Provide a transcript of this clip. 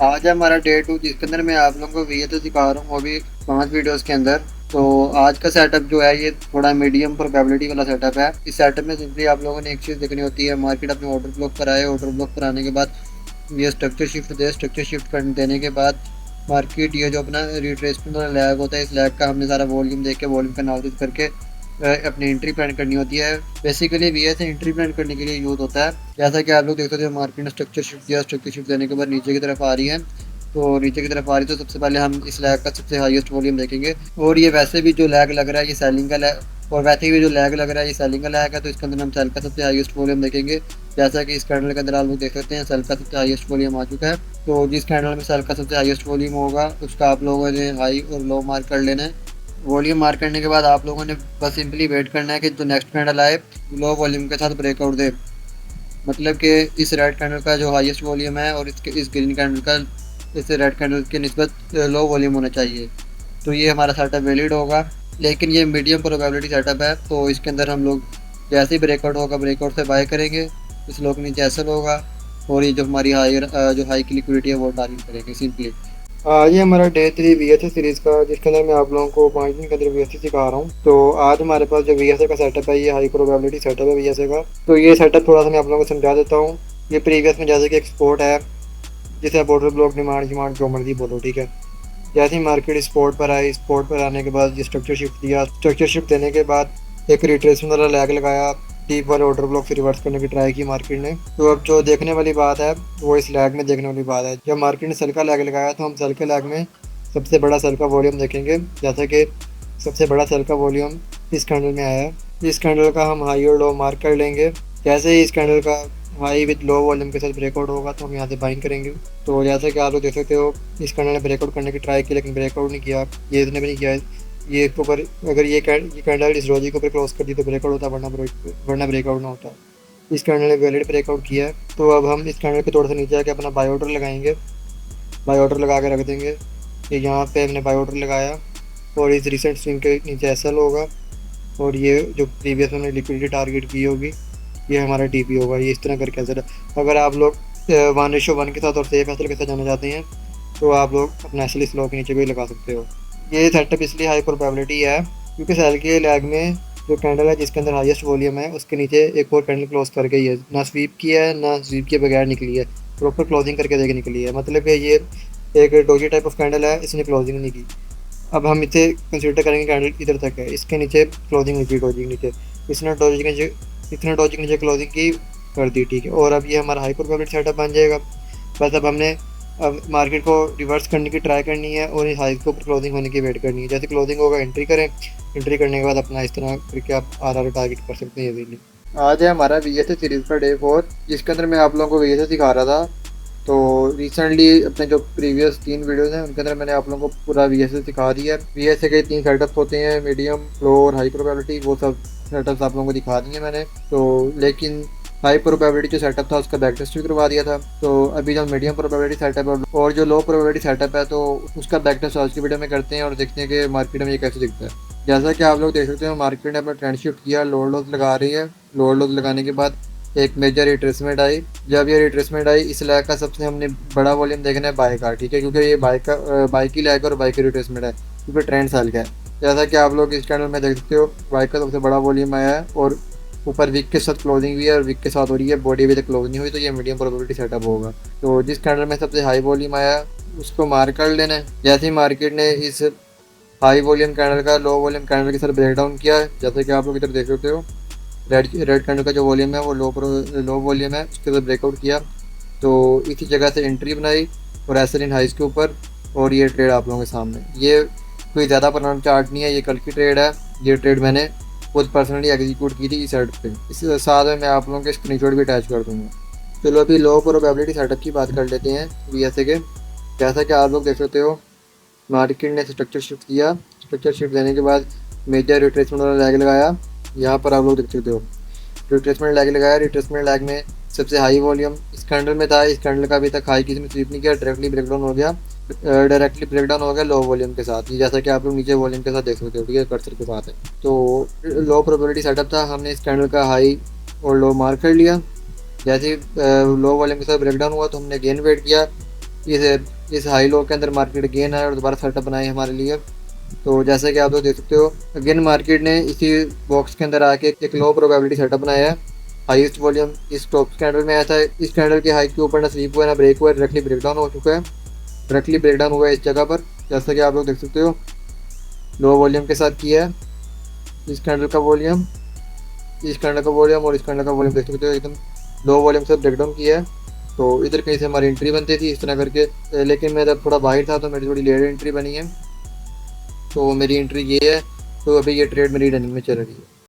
आज है हमारा डे 2 जिसके अंदर मैं आप लोगों को वीएचएस दिखा रहा हूँ, वो भी 5 वीडियोस के अंदर। तो आज का सेटअप जो है ये थोड़ा मीडियम प्रोबेबिलिटी वाला सेटअप है। इस सेटअप में सिंपली आप लोगों ने एक चीज़ देखनी होती है, मार्केट अपने ऑर्डर ब्लॉक पर आए, ऑर्डर ब्लॉक पर आने के बाद ये स्ट्रक्चर शिफ्ट दे, स्ट्रक्चर शिफ्ट कर देने के बाद मार्केट ये जो अपना रिट्रेसमेंट वाला लैग होता है, इस लैग का हमने सारा वॉल्यूम देख के वॉल्यूम का एनालिसिस करके अपनी एंट्री प्लान करनी होती है। बेसिकली वीएस एंट्री प्लान करने के लिए यूज होता है। जैसा कि आप लोग देख सकते हो, मार्केट ने स्ट्रक्चर शिफ्ट दिया, स्ट्रक्चर शिफ्ट देने के बाद नीचे की तरफ आ रही है। तो नीचे की तरफ आ रही तो सबसे पहले हम इस लैग का सबसे हाईएस्ट वॉल्यूम देखेंगे। और ये वैसे भी जो लैग लग रहा है ये सेलिंग का लैग, और वैसे भी जो लैग लग रहा है ये सेलिंग का लैग है, तो इसके अंदर हम सेल का सबसे हाईएस्ट वॉल्यूम देखेंगे। जैसा कि इस कैंडल के अंदर आप लोग देख सकते हैं सेल का सबसे हाईएस्ट वॉल्यूम आ चुका है। तो जिस कैंडल में सेल का सबसे हाईएस्ट वॉल्यूम होगा उसका आप लोगों ने हाई और लो मार्क कर लेना है। वॉल्यूम मार्क करने के बाद आप लोगों ने बस सिंपली वेट करना है कि जो नेक्स्ट कैंडल आए लो वॉल्यूम के साथ ब्रेकआउट दे। मतलब कि इस रेड कैंडल का जो हाईएस्ट वॉल्यूम है और इसके इस ग्रीन कैंडल का इस रेड कैंडल की निस्बत लो वॉल्यूम होना चाहिए, तो ये हमारा सेटअप वैलिड होगा। लेकिन ये मीडियम प्रोबेबिलिटी सेटअप है, तो इसके अंदर हम लोग जैसे ही ब्रेकआउट होगा ब्रेकआउट से बाय करेंगे, इस लो के नीचे एसएल होगा और ये जो हमारी हाई की लिक्विडिटी है वो टारगेट करेंगे सिंपली। ये हमारा डे 3 वीएचएस सीरीज का, जिसके अंदर मैं आप लोगों को 5 दिन के अंदर वीएचएस सिखा रहा हूँ। तो आज हमारे पास जो वीएचए का सेटअप है ये हाई प्रोबेबिलिटी सेटअप है वीएचए का। तो ये सेटअप थोड़ा सा मैं आप लोगों को समझा देता हूँ। ये प्रीवियस में जैसे कि एक्सपोर्ट है, जिसे आप ऑर्डर ब्लॉक डिमांड डिमांड जो मर्जी बोलो, ठीक है। जैसे ही मार्केट स्पोर्ट पर आई, स्पोर्ट पर आने के बाद ये स्ट्रक्चर शिफ्ट दिया, स्ट्रक्चर शिफ्ट देने के बाद एक रिट्रेसमेंट वाला लैग लगाया, डीप वाले ऑर्डर ब्लॉक से रिवर्स करने की ट्राई की मार्केट ने। तो अब जो देखने वाली बात है वो इस लैग में देखने वाली बात है। जब मार्केट ने सेल का लैग लगाया तो हम सेल के लैग में सबसे बड़ा सेल का वॉल्यूम देखेंगे। जैसा कि सबसे बड़ा सेल का वॉल्यूम इस कैंडल में आया है, इस कैंडल का हम हाई और लो मार्क कर लेंगे। जैसे ही इस कैंडल का हाई विद लो वॉल्यूम के साथ ब्रेकआउट होगा तो हम यहाँ से बाइंग करेंगे। तो जैसे कि आप लोग देख सकते हो, इस कैंडल ने ब्रेकआउट करने की ट्राई की लेकिन ब्रेकआउट नहीं किया, ये इसने भी नहीं किया। ये इसके ऊपर अगर ये कैंडल इस रोजी के ऊपर क्लोज कर दी तो ब्रेकआउट होता, वरना ब्रेकआउट ना होता। इस कैंडल ने वैलिड ब्रेकआउट किया है, तो अब हम इस कैंडल के थोड़ा सा नीचे आके अपना बाय ऑर्डर लगाएंगे। बाय ऑर्डर लगा के रख देंगे। ये यहाँ पे हमने बाय ऑर्डर लगाया और इस रिसेंट स्विंग के नीचे एसएल होगा और ये जो प्रीवियस हमने लिक्विडिटी टारगेट की होगी ये हमारा टीपी होगा। ये इस तरह करके एसएल। अगर आप लोग 1:1 के साथ और सेफ एसएल के साथ जाना चाहते हैं तो आप लोग अपना एसएल इस लो के नीचे भी लगा सकते हो। ये सेटअप इसलिए हाई प्रोबेबिलिटी है क्योंकि सेल के लैग में जो कैंडल है जिसके अंदर हाईएस्ट वॉल्यूम है उसके नीचे एक और कैंडल क्लोज कर गई है, ना स्वीप किया है ना स्वीप के बगैर निकली है, प्रॉपर क्लोजिंग करके देके निकली है। मतलब कि ये एक डोजी टाइप ऑफ कैंडल है, इसने क्लोजिंग नहीं की। अब हम इसे कंसिडर करेंगे कैंडल इधर तक है, इसके नीचे क्लोजिंग नहीं की, डोजी के नीचे इसने डोजी के नीचे क्लोजिंग की कर दी, ठीक है। और अब ये हमारा हाई प्रोबेबिलिटी सेटअप बन जाएगा। बस अब मार्केट को रिवर्स करने की ट्राई करनी है और इस हाई के ऊपर क्लोजिंग होने की वेट करनी है। जैसे क्लोजिंग होगा एंट्री करें, एंट्री करने के बाद अपना इस तरह करके आप आर टारगेट कर सकते हैं इजीली। आज है हमारा वीएसए सीरीज का डे 4, जिसके अंदर मैं आप लोगों को वीएसए सिखा रहा था। तो रिसेंटली अपने जो प्रीवियस 3 वीडियोस हैं उनके अंदर मैंने आप लोगों को पूरा वीएसए सिखा दिया है। वीएसए के 3 सेटअप्स होते हैं, मीडियम, लो और हाई प्रोबेबिलिटी, वो सब सेटअप्स आप लोगों को दिखा दिए मैंने। तो लेकिन हाई प्रोबेबिलिटी जो सेटअप था उसका बैक टेस्ट भी करवा दिया था। तो अभी जो मीडियम प्रोबेबिलिटी सेटअप है और जो लो प्रोबेबिलिटी सेटअप है तो उसका बैक टेस्ट आज की वीडियो में करते हैं और देखते हैं कि मार्केट में ये कैसे दिखता है। जैसा कि आप लोग देख सकते हो, मार्केट ने अपना ट्रेंड शिफ्ट किया, लोअर लोज लगा रही है। लोअर लोज लगाने के बाद एक मेजर रिट्रेसमेंट आई। जब ये रिट्रेसमेंट आई, इस लैग का सबसे हमने बड़ा वॉल्यूम देखना है बाय का, ठीक है, क्योंकि ये बाय की लैग और बाय की रिट्रेसमेंट है, क्योंकि ट्रेंड साल का है। जैसा कि आप लोग इस चैनल में देख सकते हो, बाय का सबसे बड़ा वॉल्यूम आया है और ऊपर वीक के साथ क्लोजिंग भी है और वीक के साथ हो रही है, बॉडी अभी तक क्लोज नहीं हुई, तो ये मीडियम प्रोबेबिलिटी सेटअप होगा। तो जिस कैंडल में सबसे हाई वॉल्यूम आया उसको मार्क कर लेना है। जैसे ही मार्केट ने इस हाई वॉल्यूम कैंडल का लो वॉल्यूम कैंडल के साथ ब्रेक डाउन किया, जैसे कि आप लोग इधर देख सकते हो, रेड कैंडल का जो वॉल्यूम है वो लो वॉल्यूम है, उसके साथ ब्रेकआउट किया। तो इसी जगह से एंट्री बनाई और एसएल इन हाइस के ऊपर, और ये ट्रेड आप लोगों के सामने। ये कोई ज़्यादा पुराना चार्ट नहीं है, ये कल की ट्रेड है। ये ट्रेड मैंने खुद पर्सनली एग्जीक्यूट की थी इस साइड पे। इसके साथ में मैं आप लोगों के स्क्रीनशॉट भी अटैच कर दूँगा। चलो अभी लो प्रोबेबिलिटी सेटअप की बात कर लेते हैं वीएसए के। जैसा कि आप लोग देख सकते हो, मार्केट ने स्ट्रक्चर शिफ्ट किया, स्ट्रक्चर शिफ्ट देने के बाद मेजर रिट्रेसमेंट वाला लैग लगाया। यहाँ पर आप लोग देख सकते हो रिट्रेसमेंट लैग लगाया। रिट्रेसमेंट लैग में सबसे हाई वॉल्यूम इस कैंडल में था। इस कैंडल का अभी तक हाई किसी ने स्वीप नहीं किया, डायरेक्टली ब्रेकडाउन हो गया लो वॉल्यूम के साथ। जैसा कि आप लोग नीचे वॉल्यूम के साथ देख सकते हो, ठीक है, कर्सर के साथ है। तो लो प्रोबेबिलिटी सेटअप था, हमने इस कैंडल का हाई और लो मार्क कर लिया। जैसे ही लो वॉल्यूम के साथ ब्रेकडाउन हुआ तो हमने अगेन वेट किया इस हाई लो के अंदर मार्केट गेन है और दोबारा सेटअप बनाए हमारे लिए। तो जैसे कि आप लोग देख सकते हो, अगेन मार्केट ने इसी बॉक्स के अंदर आके एक लो प्रोबेबिलिटी सेटअप बनाया है। हाईएस्ट वॉल्यूम इस टॉप कैंडल में आया था। इस कैंडल के हाई के ऊपर ना स्लीप हुआ ना ब्रेक हुआ, डायरेक्टली ब्रेकडाउन हो चुका है। डायरेक्टली ब्रेकडाउन हुआ है इस जगह पर, जैसा कि आप लोग देख सकते हो। लो वॉल्यूम के साथ किया है इस कैंडल का वॉल्यूम, इस कैंडल का वॉल्यूम और इस कैंडल का वॉल्यूम देख सकते हो, एकदम लो वॉल्यूम से ब्रेकडाउन किया है। तो इधर कहीं से हमारी एंट्री बनती थी इस तरह करके, लेकिन मैं जब थोड़ा बाहर था तो मेरी थोड़ी लेट एंट्री बनी है। तो मेरी एंट्री ये है। तो अभी ये ट्रेड मेरी रनिंग में चल रही है।